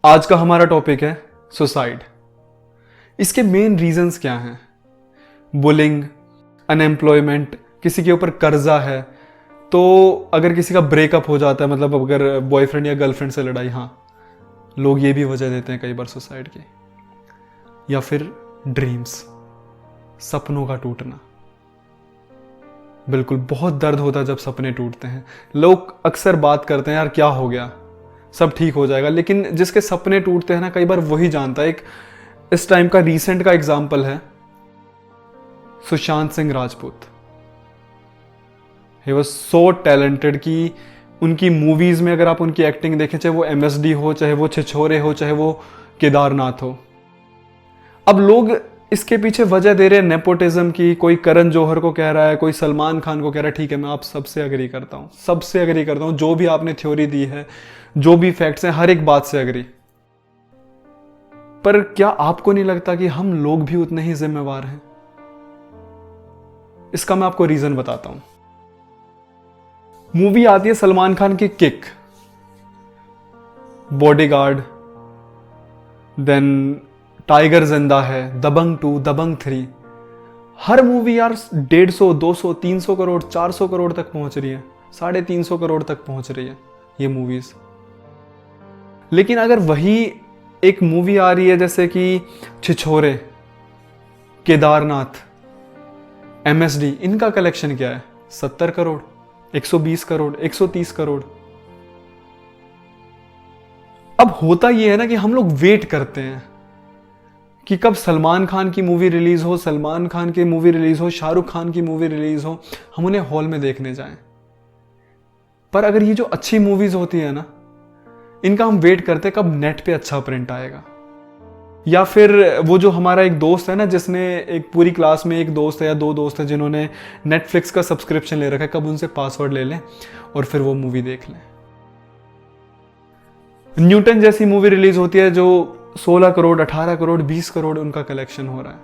आज का हमारा टॉपिक है सुसाइड। इसके मेन रीजंस क्या हैं? बुलिंग, अनएम्प्लॉयमेंट, किसी के ऊपर कर्जा है, तो अगर किसी का ब्रेकअप हो जाता है, मतलब अगर बॉयफ्रेंड या गर्लफ्रेंड से लड़ाई, हाँ, लोग ये भी वजह देते हैं कई बार सुसाइड की। या फिर ड्रीम्स, सपनों का टूटना। बिल्कुल, बहुत दर्द होता है जब सपने टूटते हैं। लोग अक्सर बात करते हैं, यार क्या हो गया, सब ठीक हो जाएगा, लेकिन जिसके सपने टूटते हैं ना, कई बार वही जानता है। एक इस टाइम का रीसेंट का एग्जाम्पल है Sushant Singh Rajput. He was so talented कि उनकी मूवीज में अगर आप उनकी एक्टिंग देखें, चाहे वो MSD हो, चाहे वो छिछोरे हो, चाहे वो केदारनाथ हो। अब लोग इसके पीछे वजह दे रहे हैं नेपोटिज्म की। कोई करण जौहर को कह रहा है, कोई सलमान खान को कह रहा है। ठीक है, मैं आप सबसे एग्री करता हूं, सबसे एग्री करता हूं। जो भी आपने थ्योरी दी है, जो भी फैक्ट्स हैं, हर एक बात से एग्री। पर क्या आपको नहीं लगता कि हम लोग भी उतने ही जिम्मेवार हैं? इसका मैं आपको रीजन बताता हूं। मूवी आती है सलमान खान की किक, बॉडीगार्ड, देन टाइगर जिंदा है, दबंग 2, दबंग 3। हर मूवी यार 150, 200, 300 करोड़, 400 करोड़ तक पहुंच रही है, 350 करोड़ तक पहुंच रही है ये मूवीज। लेकिन अगर वही एक मूवी आ रही है जैसे कि छिछोरे, केदारनाथ, MSD, इनका कलेक्शन क्या है? 70 करोड़, 120 करोड़, 130 करोड़। अब होता यह है ना कि हम लोग वेट करते हैं कि कब सलमान खान की मूवी रिलीज हो, सलमान खान की मूवी रिलीज हो, शाहरुख खान की मूवी रिलीज हो, हम उन्हें हॉल में देखने जाएं। पर अगर ये जो अच्छी मूवीज होती है ना, इनका हम वेट करते हैं कब नेट पे अच्छा प्रिंट आएगा। या फिर वो जो हमारा एक दोस्त है ना, जिसने एक पूरी क्लास में एक दोस्त है या 2 दोस्त है जिन्होंने नेटफ्लिक्स का सब्सक्रिप्शन ले रखा है, कब उनसे पासवर्ड ले लें और फिर वो मूवी देख लें। न्यूटन जैसी मूवी रिलीज होती है जो 16 करोड़, 18 करोड़, 20 करोड़ उनका कलेक्शन हो रहा है।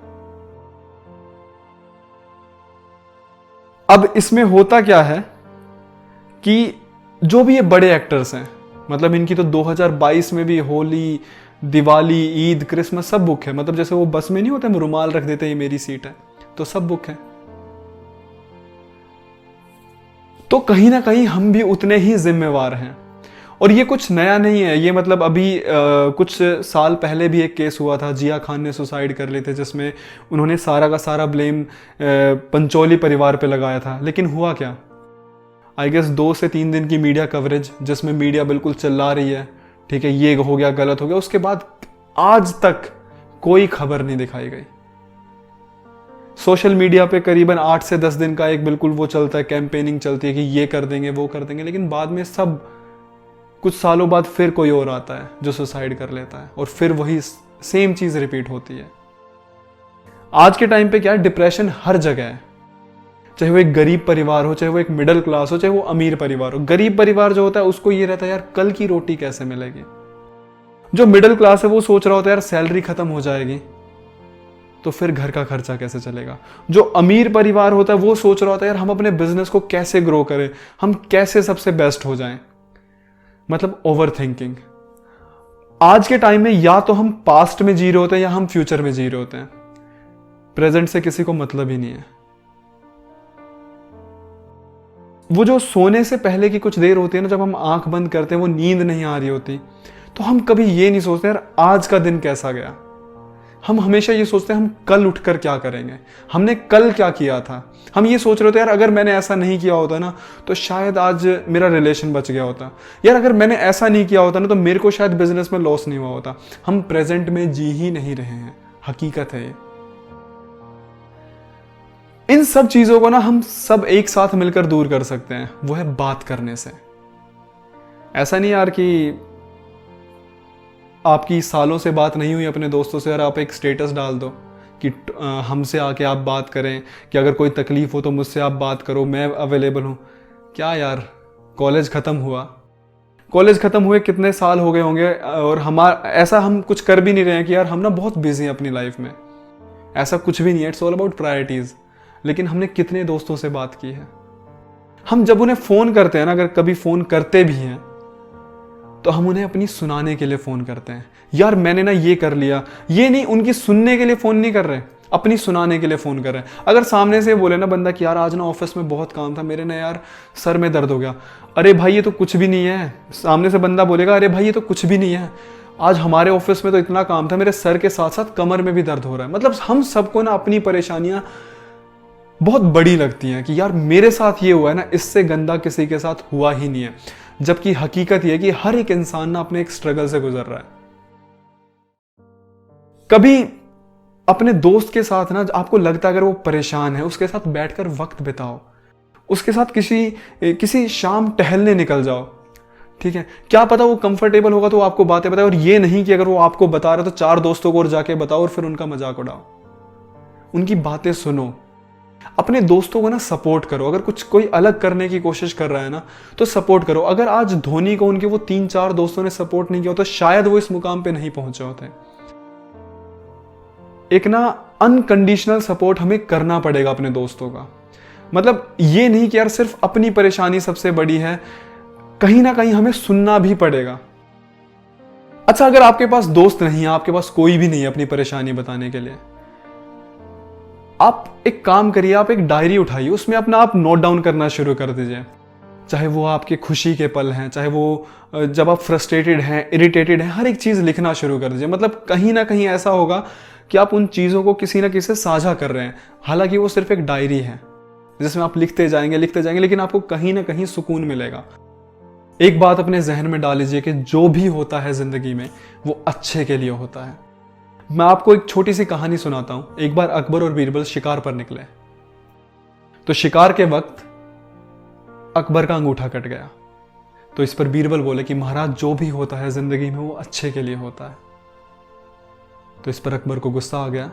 अब इसमें होता क्या है कि जो भी ये बड़े एक्टर्स हैं, मतलब इनकी तो 2022 में भी होली, दिवाली, ईद, क्रिसमस सब बुक है। मतलब जैसे वो बस में नहीं होते, रुमाल रख देते हैं, ये मेरी सीट है, तो सब बुक है। तो कहीं ना कहीं हम भी उतने ही जिम्मेवार हैं। और ये कुछ नया नहीं है, ये मतलब अभी कुछ साल पहले भी एक केस हुआ था, जिया खान ने सुसाइड कर लिए थे, जिसमें उन्होंने सारा का सारा ब्लेम पंचोली परिवार पे लगाया था। लेकिन हुआ क्या? आई गेस 2 से 3 दिन की मीडिया कवरेज, जिसमें मीडिया बिल्कुल चिल्ला रही है, ठीक है, ये हो गया, गलत हो गया। उसके बाद आज तक कोई खबर नहीं दिखाई गई। सोशल मीडिया पे करीबन 8 से 10 दिन का एक बिल्कुल वो चलता है, कैंपेनिंग चलती है कि ये कर देंगे, वो कर देंगे, लेकिन बाद में सब कुछ सालों बाद फिर कोई और आता है जो सुसाइड कर लेता है, और फिर वही सेम चीज रिपीट होती है। आज के टाइम पे क्या है, डिप्रेशन हर जगह है। चाहे वो एक गरीब परिवार हो, चाहे वो एक मिडिल क्लास हो, चाहे वो अमीर परिवार हो। गरीब परिवार जो होता है उसको ये रहता है, यार कल की रोटी कैसे मिलेगी। जो मिडिल क्लास है वो सोच रहा होता है, यार सैलरी खत्म हो जाएगी तो फिर घर का खर्चा कैसे चलेगा। जो अमीर परिवार होता है वो सोच रहा होता है, यार हम अपने बिजनेस को कैसे ग्रो करें, हम कैसे सबसे बेस्ट हो जाएं। मतलब ओवर थिंकिंग। आज के टाइम में या तो हम पास्ट में जी रहे होते हैं या हम फ्यूचर में जी रहे होते हैं। प्रेजेंट से किसी को मतलब ही नहीं है। वो जो सोने से पहले की कुछ देर होती है ना, जब हम आंख बंद करते हैं, वो नींद नहीं आ रही होती, तो हम कभी ये नहीं सोचते यार आज का दिन कैसा गया। हम हमेशा ये सोचते हैं हम कल उठकर क्या करेंगे, हमने कल क्या किया था। हम ये सोच रहे होते यार अगर मैंने ऐसा नहीं किया होता ना तो शायद आज मेरा रिलेशन बच गया होता, यार अगर मैंने ऐसा नहीं किया होता ना तो मेरे को शायद बिजनेस में लॉस नहीं हुआ होता। हम प्रेजेंट में जी ही नहीं रहे हैं, हकीकत है ये। इन सब चीजों को ना हम सब एक साथ मिलकर दूर कर सकते हैं, वो है बात करने से। ऐसा नहीं यार कि आपकी सालों से बात नहीं हुई अपने दोस्तों से और आप एक स्टेटस डाल दो कि हमसे आके आप बात करें, कि अगर कोई तकलीफ हो तो मुझसे आप बात करो, मैं अवेलेबल हूं। क्या यार, कॉलेज खत्म हुआ, कॉलेज खत्म हुए कितने साल हो गए होंगे, और हमारा ऐसा हम कुछ कर भी नहीं रहे हैं कि यार हम ना बहुत बिजी हैं अपनी लाइफ में। ऐसा कुछ भी नहीं है, इट्स ऑल अबाउट प्रायोरिटीज। लेकिन हमने कितने दोस्तों से बात की है। हम जब उन्हें फोन करते हैं ना, अगर कभी फोन करते भी हैं, तो हम उन्हें अपनी सुनाने के लिए फ़ोन करते हैं, यार मैंने ना ये कर लिया। ये नहीं, उनकी सुनने के लिए फ़ोन नहीं कर रहे, अपनी सुनाने के लिए फ़ोन कर रहे हैं। अगर सामने से बोले ना बंदा कि यार आज ना ऑफिस में बहुत काम था, मेरे ना यार सर में दर्द हो गया, अरे भाई ये तो कुछ भी नहीं है। सामने से बंदा बोलेगा अरे भाई ये तो कुछ भी नहीं है, आज हमारे ऑफिस में तो इतना काम था, मेरे सर के साथ साथ कमर में भी दर्द हो रहा है। मतलब हम सबको ना अपनी परेशानियां बहुत बड़ी लगती हैं कि यार मेरे साथ ये हुआ है ना, इससे गंदा किसी के साथ हुआ ही नहीं है। जबकि हकीकत ये है कि हर एक इंसान ना अपने एक स्ट्रगल से गुजर रहा है। कभी अपने दोस्त के साथ ना आपको लगता है अगर वो परेशान है, उसके साथ बैठकर वक्त बिताओ, उसके साथ किसी शाम टहलने निकल जाओ, ठीक है। क्या पता वो कंफर्टेबल होगा तो वो आपको बातें बताए, और ये नहीं कि अगर वो आपको बता रहा है तो 4 दोस्तों को और जाके बताओ और फिर उनका मजाक उड़ाओ। उनकी बातें सुनो, अपने दोस्तों को ना सपोर्ट करो। अगर कोई अलग करने की कोशिश कर रहा है ना तो सपोर्ट करो। अगर आज धोनी को उनके वो 3-4 दोस्तों ने सपोर्ट नहीं किया तो शायद वो इस मुकाम पे नहीं पहुंचे होते। एक ना अनकंडीशनल सपोर्ट हमें करना पड़ेगा अपने दोस्तों का। मतलब ये नहीं कि यार सिर्फ अपनी परेशानी सबसे बड़ी है, कहीं ना कहीं हमें सुनना भी पड़ेगा। अच्छा, अगर आपके पास दोस्त नहीं है, आपके पास कोई भी नहीं है अपनी परेशानी बताने के लिए, आप एक काम करिए, आप एक डायरी उठाइए, उसमें अपना आप नोट डाउन करना शुरू कर दीजिए। चाहे वो आपके खुशी के पल हैं, चाहे वो जब आप फ्रस्ट्रेटेड हैं, इरिटेटेड हैं, हर एक चीज़ लिखना शुरू कर दीजिए। मतलब कहीं ना कहीं ऐसा होगा कि आप उन चीज़ों को किसी ना किसी से साझा कर रहे हैं। हालांकि वो सिर्फ एक डायरी है जिसमें आप लिखते जाएंगे, लेकिन आपको कहीं ना कहीं सुकून मिलेगा। एक बात अपने जहन में डाल लीजिए कि जो भी होता है जिंदगी में वो अच्छे के लिए होता है। मैं आपको एक छोटी सी कहानी सुनाता हूं। एक बार अकबर और बीरबल शिकार पर निकले, तो शिकार के वक्त अकबर का अंगूठा कट गया। तो इस पर बीरबल बोले कि महाराज जो भी होता है जिंदगी में वो अच्छे के लिए होता है। तो इस पर अकबर को गुस्सा आ गया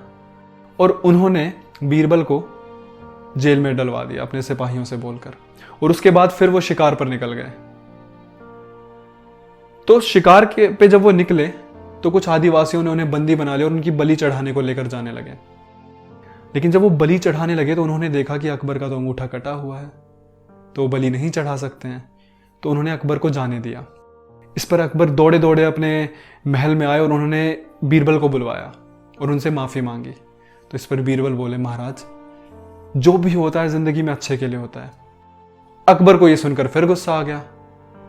और उन्होंने बीरबल को जेल में डलवा दिया अपने सिपाहियों से बोलकर, और उसके बाद फिर वो शिकार पर निकल गए। तो शिकार के पे जब वो निकले तो कुछ आदिवासियों ने उन्हें बंदी बना लिया और उनकी बलि चढ़ाने को लेकर जाने लगे। लेकिन जब वो बलि चढ़ाने लगे तो उन्होंने देखा कि अकबर का तो अंगूठा कटा हुआ है, तो वो बलि नहीं चढ़ा सकते हैं। तो उन्होंने अकबर को जाने दिया। इस पर अकबर दौड़े दौड़े अपने महल में आए और उन्होंने बीरबल को बुलवाया और उनसे माफ़ी मांगी। तो इस पर बीरबल बोले महाराज जो भी होता है जिंदगी में अच्छे के लिए होता है। अकबर को ये सुनकर फिर गुस्सा आ गया,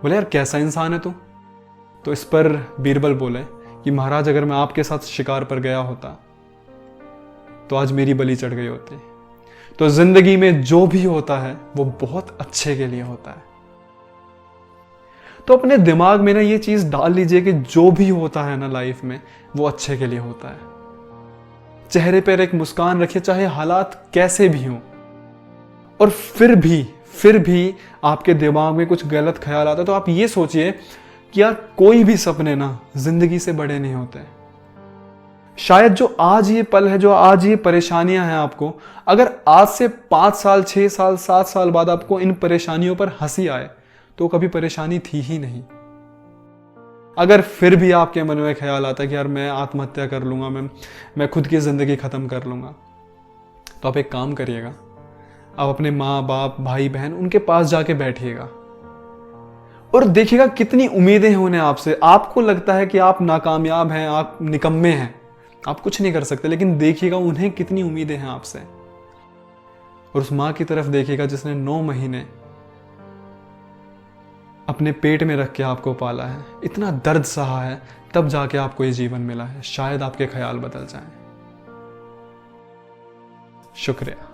बोले यार कैसा इंसान है तू। तो इस पर बीरबल बोले कि महाराज अगर मैं आपके साथ शिकार पर गया होता तो आज मेरी बलि चढ़ गई होती। तो जिंदगी में जो भी होता है वो बहुत अच्छे के लिए होता है। तो अपने दिमाग में ना ये चीज डाल लीजिए कि जो भी होता है ना लाइफ में वो अच्छे के लिए होता है। चेहरे पर एक मुस्कान रखिए चाहे हालात कैसे भी हों। और फिर भी आपके दिमाग में कुछ गलत ख्याल आता है तो आप ये सोचिए कि यार कोई भी सपने ना जिंदगी से बड़े नहीं होते। शायद जो आज ये पल है, जो आज ये परेशानियां हैं आपको, अगर आज से 5 साल 6 साल 7 साल बाद आपको इन परेशानियों पर हंसी आए तो कभी परेशानी थी ही नहीं। अगर फिर भी आपके मन में ख्याल आता है कि यार मैं आत्महत्या कर लूंगा, मैं खुद की जिंदगी खत्म कर लूंगा, तो आप एक काम करिएगा, आप अपने माँ बाप भाई बहन उनके पास जाके बैठिएगा और देखिएगा कितनी उम्मीदें हैं उन्हें आपसे। आपको लगता है कि आप नाकामयाब हैं, आप निकम्मे हैं, आप कुछ नहीं कर सकते, लेकिन देखिएगा उन्हें कितनी उम्मीदें हैं आपसे। और उस माँ की तरफ देखिएगा जिसने 9 महीने अपने पेट में रख के आपको पाला है, इतना दर्द सहा है, तब जाके आपको ये जीवन मिला है। शायद आपके ख्याल बदल जाएं। शुक्रिया।